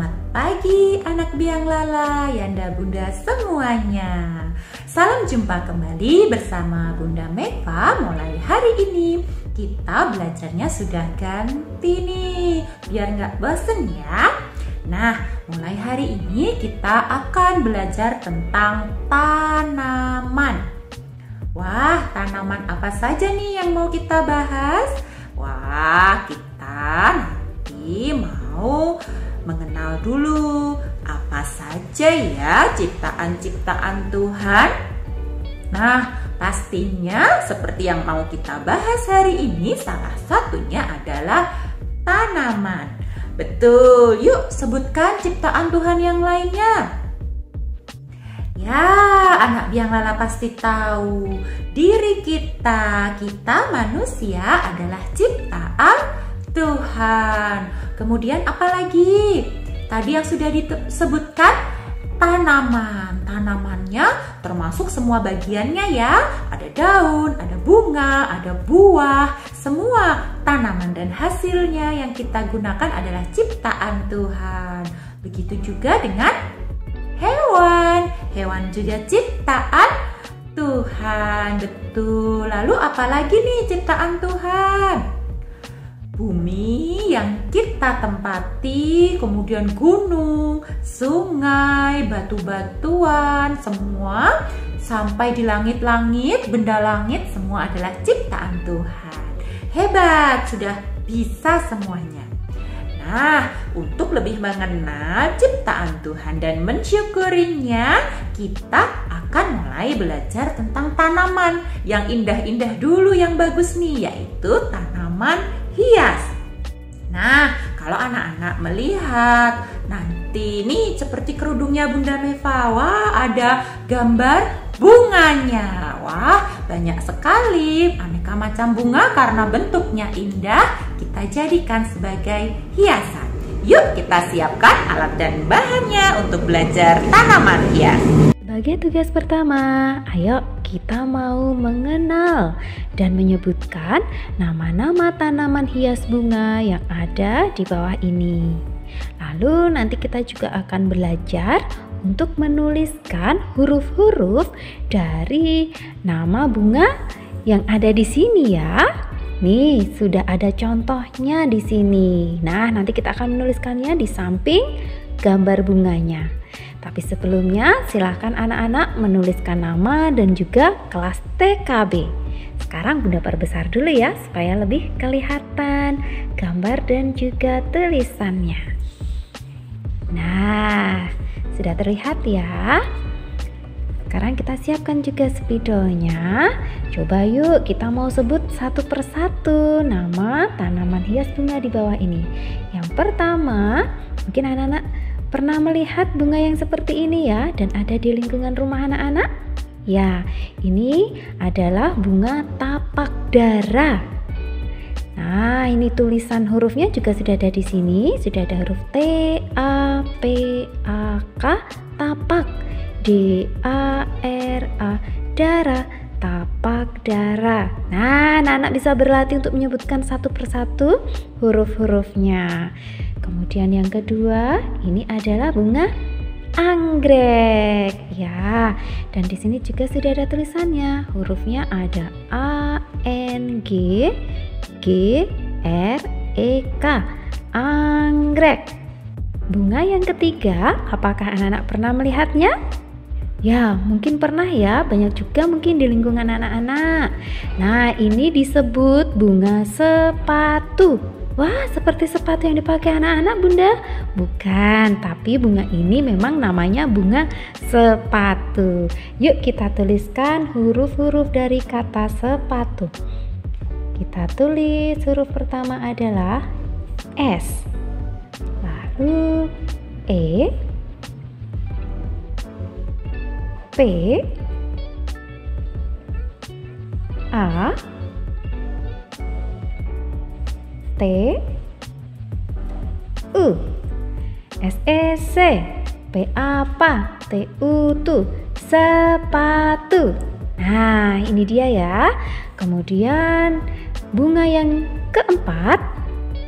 Selamat pagi anak biang lala, Yanda Bunda semuanya. Salam jumpa kembali bersama Bunda Meva. Mulai hari ini kita belajarnya sudah ganti nih, biar nggak bosen ya. Nah, mulai hari ini kita akan belajar tentang tanaman. Wah, tanaman apa saja nih yang mau kita bahas? Wah, kita nanti mau mengenal dulu apa saja ya ciptaan-ciptaan Tuhan. Nah, pastinya seperti yang mau kita bahas hari ini, salah satunya adalah tanaman. Betul, yuk sebutkan ciptaan Tuhan yang lainnya. Ya, anak biang lala pasti tahu, diri kita manusia adalah ciptaan Tuhan. Kemudian apa lagi? Tadi yang sudah disebutkan tanaman. Tanamannya termasuk semua bagiannya ya. Ada daun, ada bunga, ada buah. Semua tanaman dan hasilnya yang kita gunakan adalah ciptaan Tuhan. Begitu juga dengan hewan. Hewan juga ciptaan Tuhan. Betul. Lalu apa lagi nih ciptaan Tuhan? Bumi yang kita tempati, kemudian gunung, sungai, batu-batuan, semua sampai di langit-langit, benda langit, semua adalah ciptaan Tuhan. Hebat, sudah bisa semuanya. Nah, untuk lebih mengenal ciptaan Tuhan dan mensyukurinya, kita akan mulai belajar tentang tanaman yang indah-indah dulu, yang bagus nih, yaitu tanaman hias. Nah, kalau anak-anak melihat nanti nih seperti kerudungnya Bunda Meva, wah ada gambar bunganya. Wah, banyak sekali aneka macam bunga karena bentuknya indah, kita jadikan sebagai hiasan. Yuk kita siapkan alat dan bahannya untuk belajar tanaman hias. Sebagai tugas pertama, ayo kita mau mengenal dan menyebutkan nama-nama tanaman hias bunga yang ada di bawah ini. Lalu nanti kita juga akan belajar untuk menuliskan huruf-huruf dari nama bunga yang ada di sini ya. Nih, sudah ada contohnya di sini. Nah, nanti kita akan menuliskannya di samping gambar bunganya. Tapi sebelumnya silahkan anak-anak menuliskan nama dan juga kelas TKB. Sekarang Bunda perbesar dulu ya supaya lebih kelihatan gambar dan juga tulisannya. Nah, sudah terlihat ya. Sekarang kita siapkan juga spidolnya. Coba yuk kita mau sebut satu persatu nama tanaman hias bunga di bawah ini. Yang pertama, mungkin anak-anak pernah melihat bunga yang seperti ini ya, dan ada di lingkungan rumah anak-anak? Ya, ini adalah bunga tapak dara. Nah, ini tulisan hurufnya juga sudah ada di sini. Sudah ada huruf T, A, P, A, K, tapak. D, A, R, A, dara, tapak dara. Nah, anak-anak bisa berlatih untuk menyebutkan satu persatu huruf-hurufnya. Kemudian yang kedua, ini adalah bunga anggrek ya. Dan di sini juga sudah ada tulisannya. Hurufnya ada A, N, G, G, R, E, K. Anggrek. Bunga yang ketiga, apakah anak-anak pernah melihatnya? Ya, mungkin pernah ya, banyak juga mungkin di lingkungan anak-anak. Nah, ini disebut bunga sepatu. Wah, seperti sepatu yang dipakai anak-anak Bunda? Bukan, tapi bunga ini memang namanya bunga sepatu. Yuk kita tuliskan huruf-huruf dari kata sepatu. Kita tulis huruf pertama adalah S. Lalu E, P, A, T, U, S, E, C, P, apa, T, U, tu, sepatu. Nah, ini dia ya. Kemudian bunga yang keempat,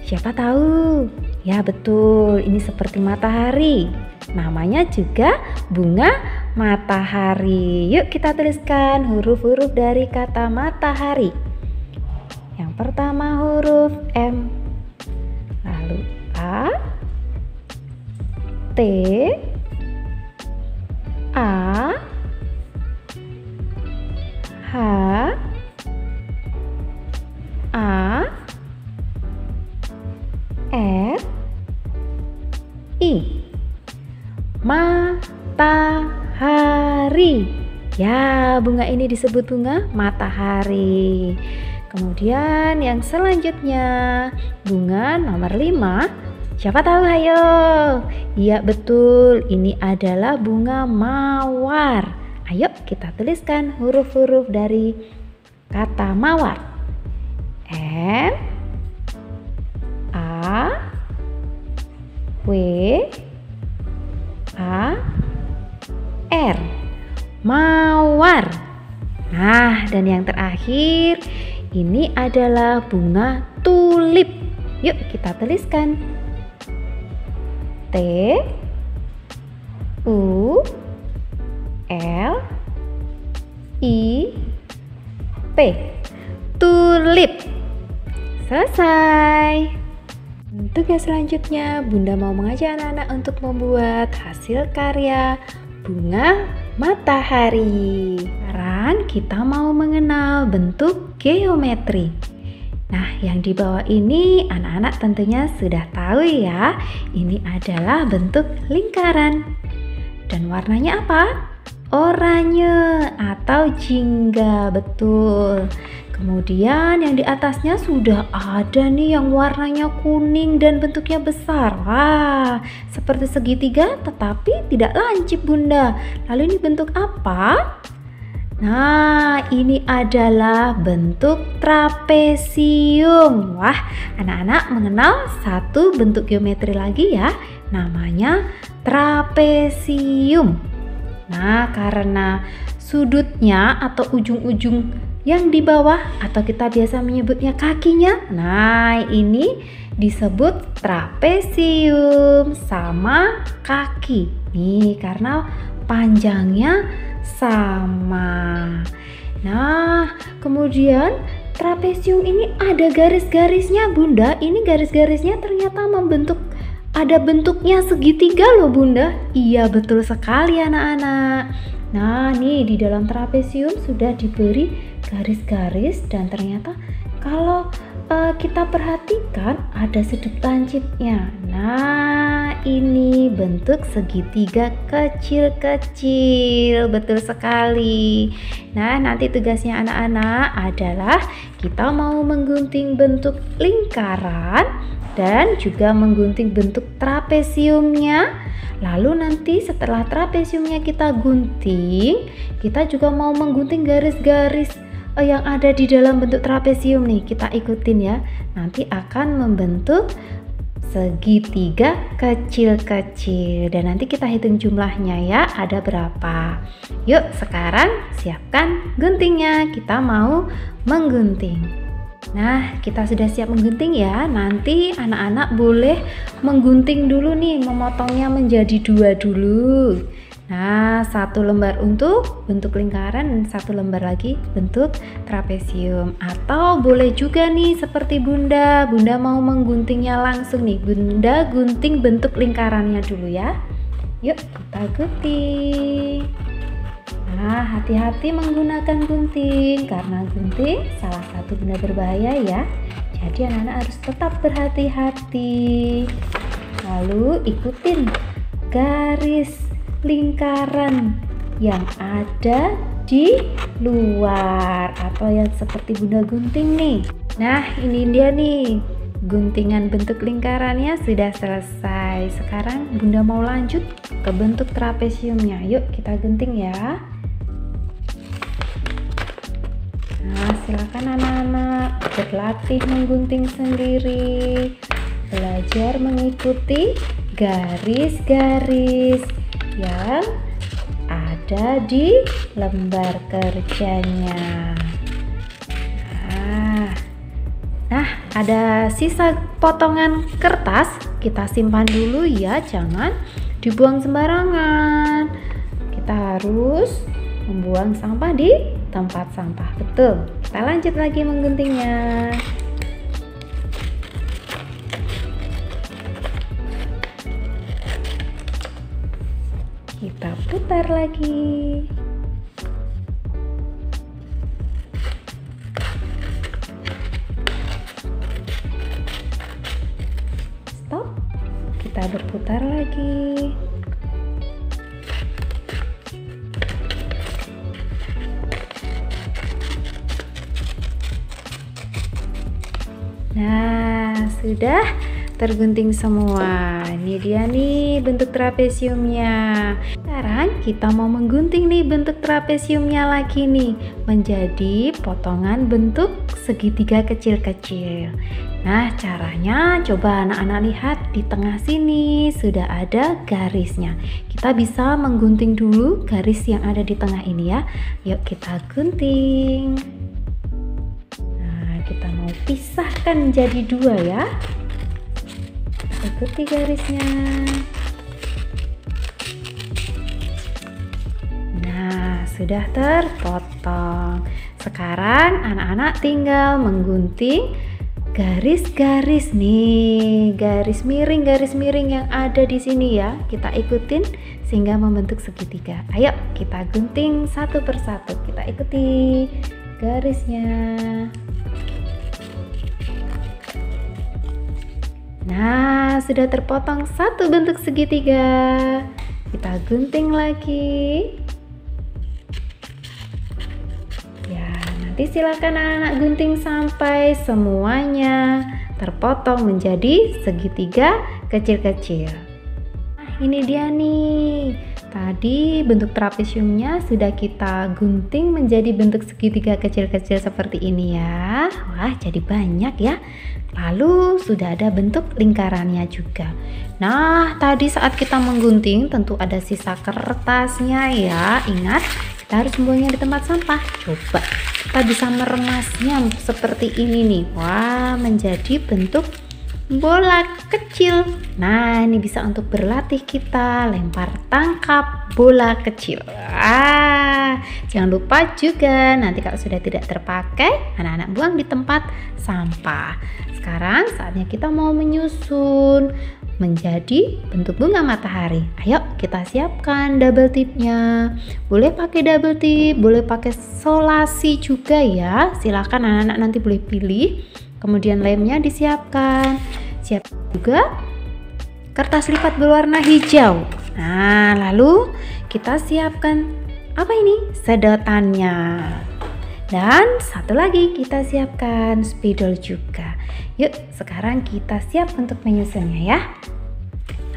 siapa tahu? Ya betul, ini seperti matahari. Namanya juga bunga matahari. Yuk kita tuliskan huruf-huruf dari kata matahari. Yang pertama huruf M, lalu A, T, A, H, A, R, I. Matahari. Ya, bunga ini disebut bunga matahari. Kemudian yang selanjutnya bunga nomor 5. Siapa tahu, ayo? Iya betul, ini adalah bunga mawar. Ayo kita tuliskan huruf-huruf dari kata mawar. M, A, W, A, R. Mawar. Nah, dan yang terakhir ini adalah bunga tulip. Yuk kita tuliskan. T, U, L, I, P. Tulip. Selesai. Tugas selanjutnya, Bunda mau mengajak anak-anak untuk membuat hasil karya bunga matahari. Sekarang kita mau mengenal bentuk geometri. Nah, yang di bawah ini anak-anak tentunya sudah tahu ya. Ini adalah bentuk lingkaran. Dan warnanya apa? Oranye atau jingga, betul. Kemudian yang di atasnya sudah ada nih yang warnanya kuning dan bentuknya besar. Wah, seperti segitiga tetapi tidak lancip Bunda. Lalu ini bentuk apa? Nah, ini adalah bentuk trapesium. Wah, anak-anak mengenal satu bentuk geometri lagi ya. Namanya trapesium. Nah, karena sudutnya atau ujung-ujung yang di bawah atau kita biasa menyebutnya kakinya, nah ini disebut trapesium sama kaki. Nih, karena panjangnya sama. Nah, kemudian trapesium ini ada garis-garisnya Bunda. Ini garis-garisnya ternyata membentuk, ada bentuknya segitiga loh Bunda. Iya betul sekali anak-anak. Nah nih di dalam trapesium sudah diberi garis-garis dan ternyata kalau kita perhatikan ada sudut lancipnya. Nah ini bentuk segitiga kecil-kecil, betul sekali. Nah nanti tugasnya anak-anak adalah kita mau menggunting bentuk lingkaran dan juga menggunting bentuk trapesiumnya. Lalu nanti setelah trapesiumnya kita gunting, kita juga mau menggunting garis-garis yang ada di dalam bentuk trapesium nih. Kita ikutin ya. Nanti akan membentuk segitiga kecil-kecil dan nanti kita hitung jumlahnya ya, ada berapa. Yuk sekarang siapkan guntingnya, kita mau menggunting. Nah, kita sudah siap menggunting ya. Nanti anak-anak boleh menggunting dulu nih, memotongnya menjadi 2 dulu. Nah, 1 lembar untuk bentuk lingkaran dan 1 lembar lagi bentuk trapesium. Atau boleh juga nih seperti Bunda mau mengguntingnya langsung nih. Bunda gunting bentuk lingkarannya dulu ya. Yuk kita gunting. Nah, hati-hati menggunakan gunting karena gunting salah satu benda berbahaya ya. Jadi anak-anak harus tetap berhati-hati. Lalu ikutin garis lingkaran yang ada di luar atau yang seperti Bunda gunting nih. Nah, ini dia nih. Guntingan bentuk lingkarannya sudah selesai. Sekarang Bunda mau lanjut ke bentuk trapesiumnya. Yuk kita gunting ya. Nah, silakan anak-anak berlatih menggunting sendiri, belajar mengikuti garis-garis yang ada di lembar kerjanya. Nah, ada sisa potongan kertas, kita simpan dulu ya, jangan dibuang sembarangan. Kita harus membuang sampah di tempat sampah. Betul. Kita lanjut lagi mengguntingnya. Kita putar lagi. Stop. Kita berputar lagi. Nah, sudah tergunting semua. Ini dia nih bentuk trapesiumnya. Sekarang kita mau menggunting nih bentuk trapesiumnya lagi nih menjadi potongan bentuk segitiga kecil-kecil. Nah, caranya coba anak-anak lihat di tengah sini sudah ada garisnya. Kita bisa menggunting dulu garis yang ada di tengah ini ya. Yuk kita gunting. Nah, kita mau pisahkan jadi dua ya. Ikuti garisnya. Nah, sudah terpotong. Sekarang anak-anak tinggal menggunting garis-garis nih, garis miring yang ada di sini ya. Kita ikutin sehingga membentuk segitiga. Ayo kita gunting satu persatu. Kita ikuti garisnya. Nah, sudah terpotong satu bentuk segitiga. Kita gunting lagi. Ya, nanti silakan anak-anak gunting sampai semuanya terpotong menjadi segitiga kecil-kecil. Nah, ini dia nih. Tadi bentuk trapesiumnya sudah kita gunting menjadi bentuk segitiga kecil-kecil seperti ini ya. Wah, jadi banyak ya. Lalu sudah ada bentuk lingkarannya juga. Nah, tadi saat kita menggunting tentu ada sisa kertasnya ya. Ingat, kita harus membuangnya di tempat sampah. Coba kita bisa meremasnya seperti ini nih. Wah, menjadi bentuk bola kecil. Nah, ini bisa untuk berlatih kita lempar tangkap bola kecil. Jangan lupa juga nanti kalau sudah tidak terpakai, anak-anak buang di tempat sampah. Sekarang saatnya kita mau menyusun menjadi bentuk bunga matahari. Ayo kita siapkan double tipnya. Boleh pakai double tip, boleh pakai solasi juga ya. Silahkan anak-anak nanti boleh pilih. Kemudian lemnya disiapkan. Siap juga kertas lipat berwarna hijau. Nah, lalu kita siapkan apa ini? Sedotannya. Dan satu lagi kita siapkan spidol juga. Yuk, sekarang kita siap untuk menyusunnya ya.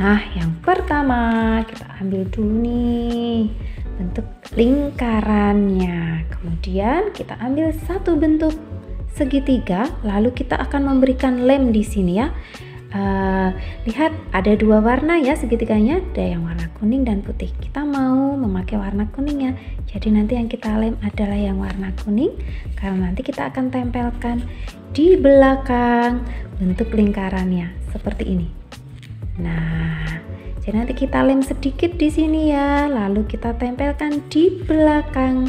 Nah, yang pertama kita ambil dulu nih bentuk lingkarannya. Kemudian kita ambil satu bentuk segitiga, lalu kita akan memberikan lem di sini ya. Lihat ada dua warna ya segitiganya, ada yang warna kuning dan putih. Kita mau memakai warna kuning ya, jadi nanti yang kita lem adalah yang warna kuning karena nanti kita akan tempelkan di belakang bentuk lingkarannya seperti ini. Nah, jadi nanti kita lem sedikit di sini ya, lalu kita tempelkan di belakang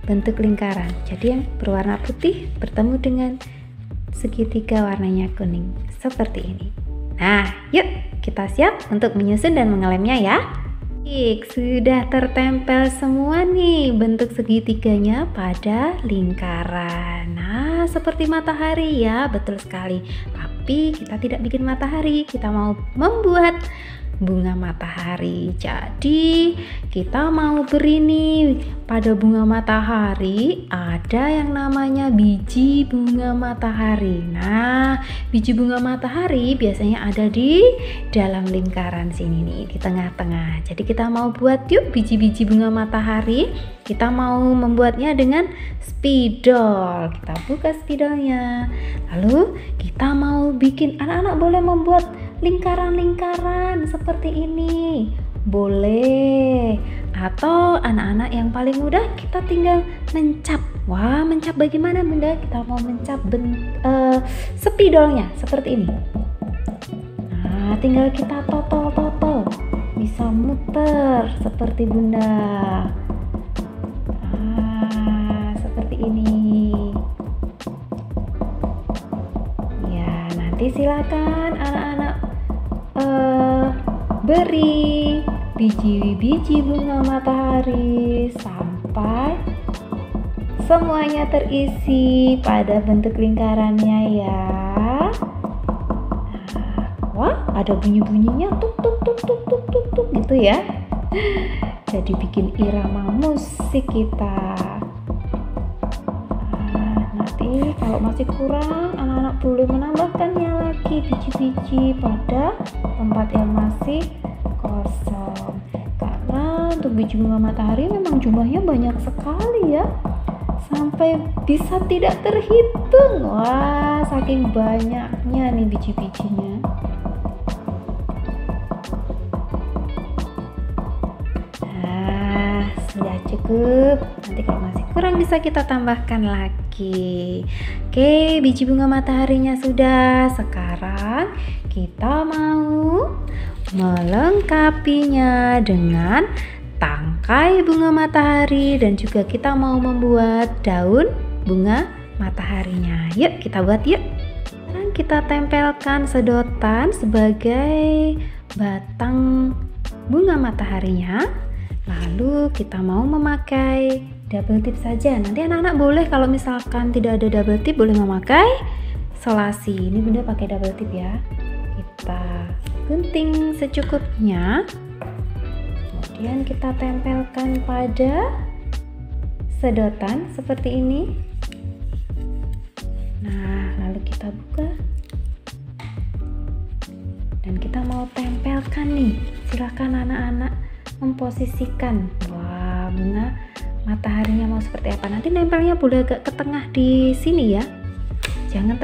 bentuk lingkaran. Jadi yang berwarna putih bertemu dengan segitiga warnanya kuning seperti ini. Nah, yuk kita siap untuk menyusun dan mengelemnya ya. Sudah tertempel semua nih bentuk segitiganya pada lingkaran. Nah, seperti matahari ya, betul sekali. Tapi kita tidak bikin matahari, kita mau membuat bunga matahari. Jadi kita mau beri nih pada bunga matahari ada yang namanya biji bunga matahari. Nah, biji bunga matahari biasanya ada di dalam lingkaran sini nih, di tengah-tengah. Jadi kita mau buat yuk biji-biji bunga matahari. Kita mau membuatnya dengan spidol. Kita buka spidolnya. Lalu kita mau bikin, anak-anak boleh membuat lingkaran-lingkaran seperti ini, boleh. Atau anak-anak yang paling mudah kita tinggal mencap. Wah, mencap bagaimana Bunda? Kita mau mencap spidolnya seperti ini. Nah, tinggal kita totol-totol. Bisa muter seperti Bunda. Nah, seperti ini. Ya, nanti silakan anak-anak beri biji-biji bunga matahari sampai semuanya terisi pada bentuk lingkarannya ya. Nah, wah, ada bunyi-bunyinya tuk tuk tuk tuk tuk tuk tuk gitu ya. Jadi bikin irama musik kita. Nah, nanti kalau masih kurang, anak-anak boleh menambahkannya lagi biji-biji pada tempat yang masih kosong. Karena untuk biji bunga matahari memang jumlahnya banyak sekali ya. Sampai bisa tidak terhitung. Wah, saking banyaknya nih biji-bijinya. Nah, sudah cukup. Nanti kalau masih kurang bisa kita tambahkan lagi. Oke, biji bunga mataharinya sudah. Sekarang kita mau melengkapinya dengan tangkai bunga matahari dan juga kita mau membuat daun bunga mataharinya. Yuk kita buat yuk. Sekarang kita tempelkan sedotan sebagai batang bunga mataharinya. Lalu kita mau memakai double tip saja. Nanti anak-anak boleh kalau misalkan tidak ada double tip boleh memakai solasi. Ini Bunda pakai double tip ya. Kita gunting secukupnya. Kemudian kita tempelkan pada sedotan seperti ini. Nah, lalu kita buka. Dan kita mau tempelkan nih. Silahkan anak-anak memposisikan. Wah, bunga mataharinya mau seperti apa. Nanti nempelnya boleh agak ke tengah di sini ya. Jangan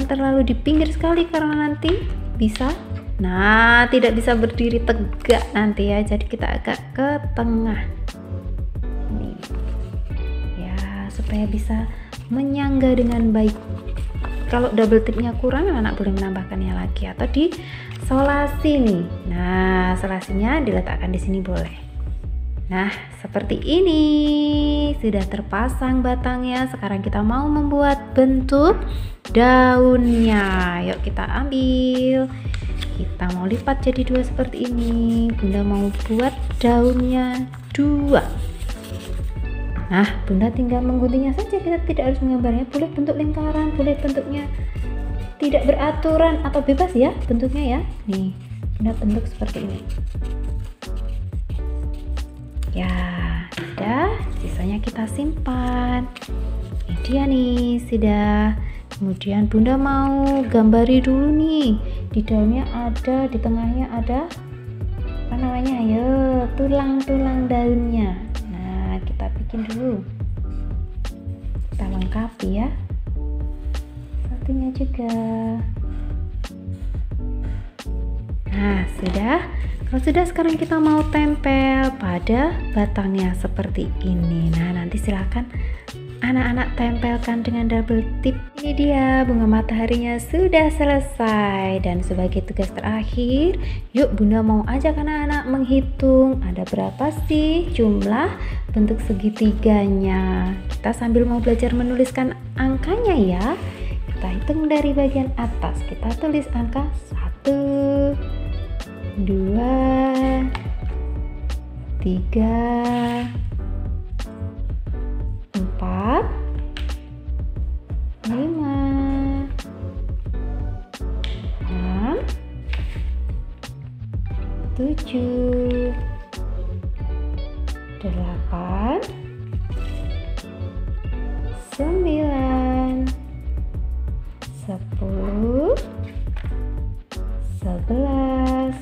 terlalu di pinggir sekali karena nanti bisa tidak bisa berdiri tegak nanti ya, jadi kita agak ke tengah nih ya, supaya bisa menyangga dengan baik. Kalau double tipnya kurang, anak boleh menambahkannya lagi atau di solasi nih. Nah, solasinya diletakkan di sini boleh. Nah, seperti ini sudah terpasang batangnya. Sekarang kita mau membuat bentuk daunnya. Yuk kita ambil. Kita mau lipat jadi dua seperti ini. Bunda mau buat daunnya dua. Nah, Bunda tinggal mengguntingnya saja. Kita tidak harus menggambarnya. Boleh bentuk lingkaran, boleh bentuknya tidak beraturan atau bebas ya bentuknya ya. Nih, Bunda bentuk seperti ini. Ya, udah. Sisanya kita simpan. Ini dia nih, sudah. Kemudian Bunda mau gambari dulu nih. Di daunnya ada, di tengahnya ada apa namanya? Ayo, tulang-tulang daunnya. Nah, kita bikin dulu. Kita lengkapi ya. Satunya juga. Nah, sudah. Kalau sudah, sekarang kita mau tempel pada batangnya seperti ini. Nah, nanti silakan anak-anak tempelkan dengan double tip. Ini dia, bunga mataharinya sudah selesai. Dan sebagai tugas terakhir, yuk Bunda mau ajak anak-anak menghitung ada berapa sih jumlah bentuk segitiganya. Kita sambil mau belajar menuliskan angkanya ya. Kita hitung dari bagian atas. Kita tulis angka 1, 2, 3, 4, 5, 6, 7, 8, 9, 10, 11,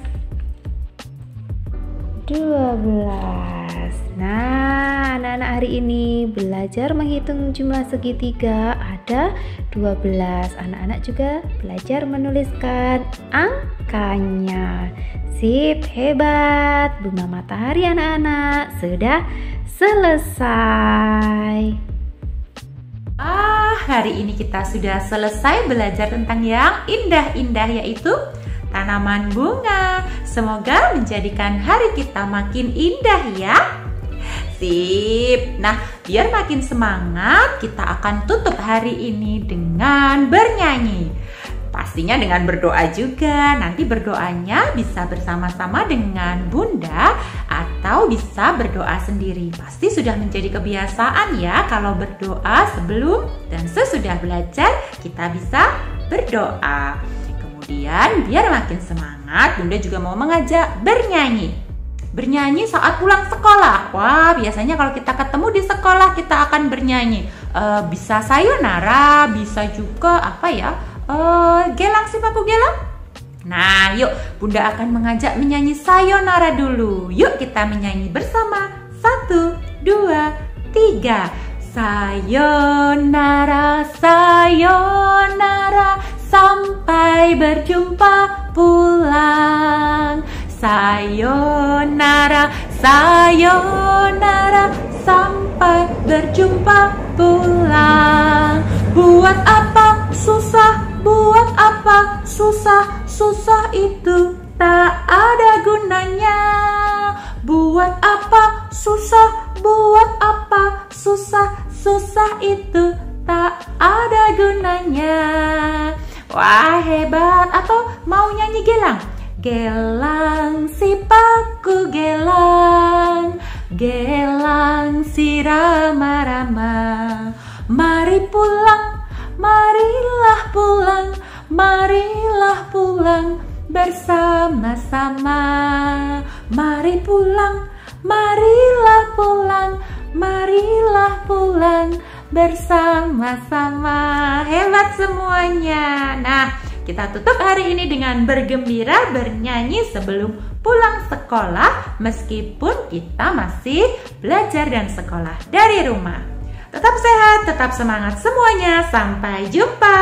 12. Nah, anak-anak hari ini belajar menghitung jumlah segitiga ada 12. Anak-anak juga belajar menuliskan angka memakannya. Sip, hebat. Bunga matahari anak-anak sudah selesai. Hari ini kita sudah selesai belajar tentang yang indah-indah, yaitu tanaman bunga. Semoga menjadikan hari kita makin indah ya. Sip. Nah, biar makin semangat, kita akan tutup hari ini dengan bernyanyi. Pastinya dengan berdoa juga. Nanti berdoanya bisa bersama-sama dengan Bunda atau bisa berdoa sendiri. Pasti sudah menjadi kebiasaan ya kalau berdoa sebelum dan sesudah belajar kita bisa berdoa. Kemudian biar makin semangat, Bunda juga mau mengajak bernyanyi. Bernyanyi saat pulang sekolah. Wah, biasanya kalau kita ketemu di sekolah kita akan bernyanyi. Bisa sayonara, bisa juga apa ya? Gelang sipaku gelang. Nah, yuk Bunda akan mengajak menyanyi sayonara dulu. Yuk kita menyanyi bersama. 1, 2, 3. Sayonara, sayonara, sampai berjumpa pulang. Sayonara, sayonara, sampai berjumpa pulang. Buat apa susah, buat apa susah, susah itu tak ada gunanya. Buat apa susah, buat apa susah, susah itu tak ada gunanya. Wah, hebat. Atau mau nyanyi gelang? Gelang sipaku gelang, gelang si rama-rama. Mari pulang, marilah pulang, marilah pulang bersama-sama. Mari pulang, marilah pulang, marilah pulang bersama-sama. Hebat semuanya. Nah, kita tutup hari ini dengan bergembira bernyanyi sebelum pulang sekolah, meskipun kita masih belajar dan sekolah dari rumah. Tetap sehat, tetap semangat semuanya. Sampai jumpa.